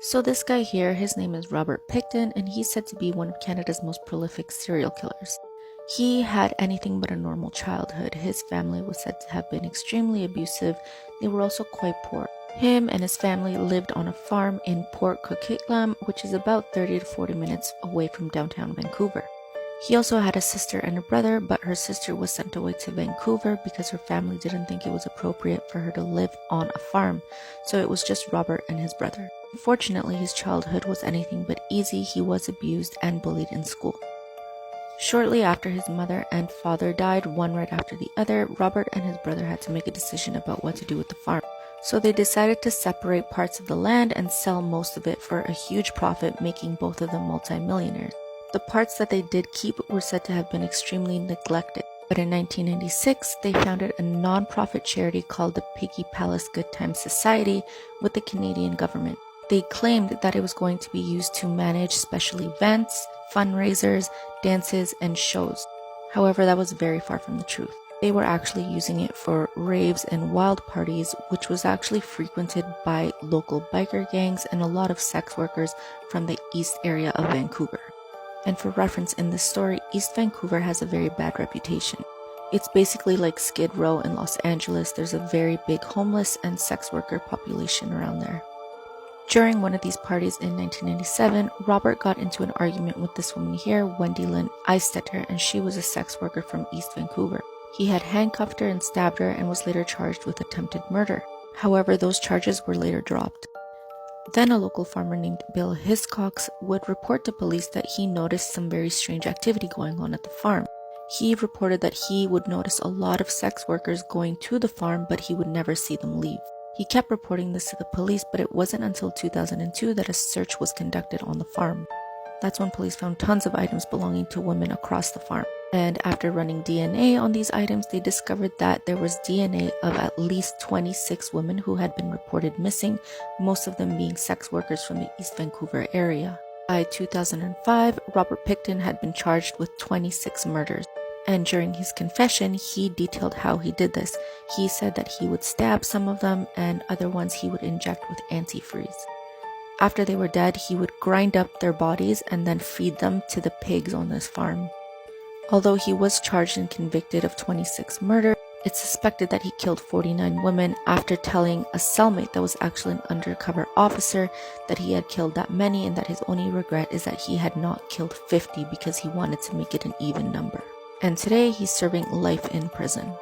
So this guy here, his name is Robert Pickton, and he's said to be one of Canada's most prolific serial killers. He had anything but a normal childhood. His family was said to have been extremely abusive. They were also quite poor. Him and his family lived on a farm in Port Coquitlam, which is about 30 to 40 minutes away from downtown Vancouver. He also had a sister and a brother, but her sister was sent away to Vancouver because her family didn't think it was appropriate for her to live on a farm, so it was just Robert and his brother. Unfortunately, his childhood was anything but easy. He was abused and bullied in school. Shortly after his mother and father died, one right after the other, Robert and his brother had to make a decision about what to do with the farm. So they decided to separate parts of the land and sell most of it for a huge profit, making both of them multimillionaires. The parts that they did keep were said to have been extremely neglected. But in 1996, they founded a non-profit charity called the Piggy Palace Good Times Society with the Canadian government. They claimed that it was going to be used to manage special events, fundraisers, dances, and shows. However, that was very far from the truth. They were actually using it for raves and wild parties, which was actually frequented by local biker gangs and a lot of sex workers from the east area of Vancouver. And for reference in this story, East Vancouver has a very bad reputation. It's basically like Skid Row in Los Angeles. There's a very big homeless and sex worker population around there. During one of these parties in 1997, Robert got into an argument with this woman here, Wendy Lynn Eistetter, and she was a sex worker from East Vancouver. He had handcuffed her and stabbed her and was later charged with attempted murder. However, those charges were later dropped. Then a local farmer named Bill Hiscox would report to police that he noticed some very strange activity going on at the farm. He reported that he would notice a lot of sex workers going to the farm, but he would never see them leave. He kept reporting this to the police, but it wasn't until 2002 that a search was conducted on the farm. That's when police found tons of items belonging to women across the farm. And after running DNA on these items, they discovered that there was DNA of at least 26 women who had been reported missing, most of them being sex workers from the East Vancouver area. By 2005, Robert Pickton had been charged with 26 murders. And during his confession, he detailed how he did this. He said that he would stab some of them and other ones he would inject with antifreeze. After they were dead, he would grind up their bodies and then feed them to the pigs on this farm. Although he was charged and convicted of 26 murders, it's suspected that he killed 49 women after telling a cellmate that was actually an undercover officer that he had killed that many and that his only regret is that he had not killed 50 because he wanted to make it an even number. And today he's serving life in prison.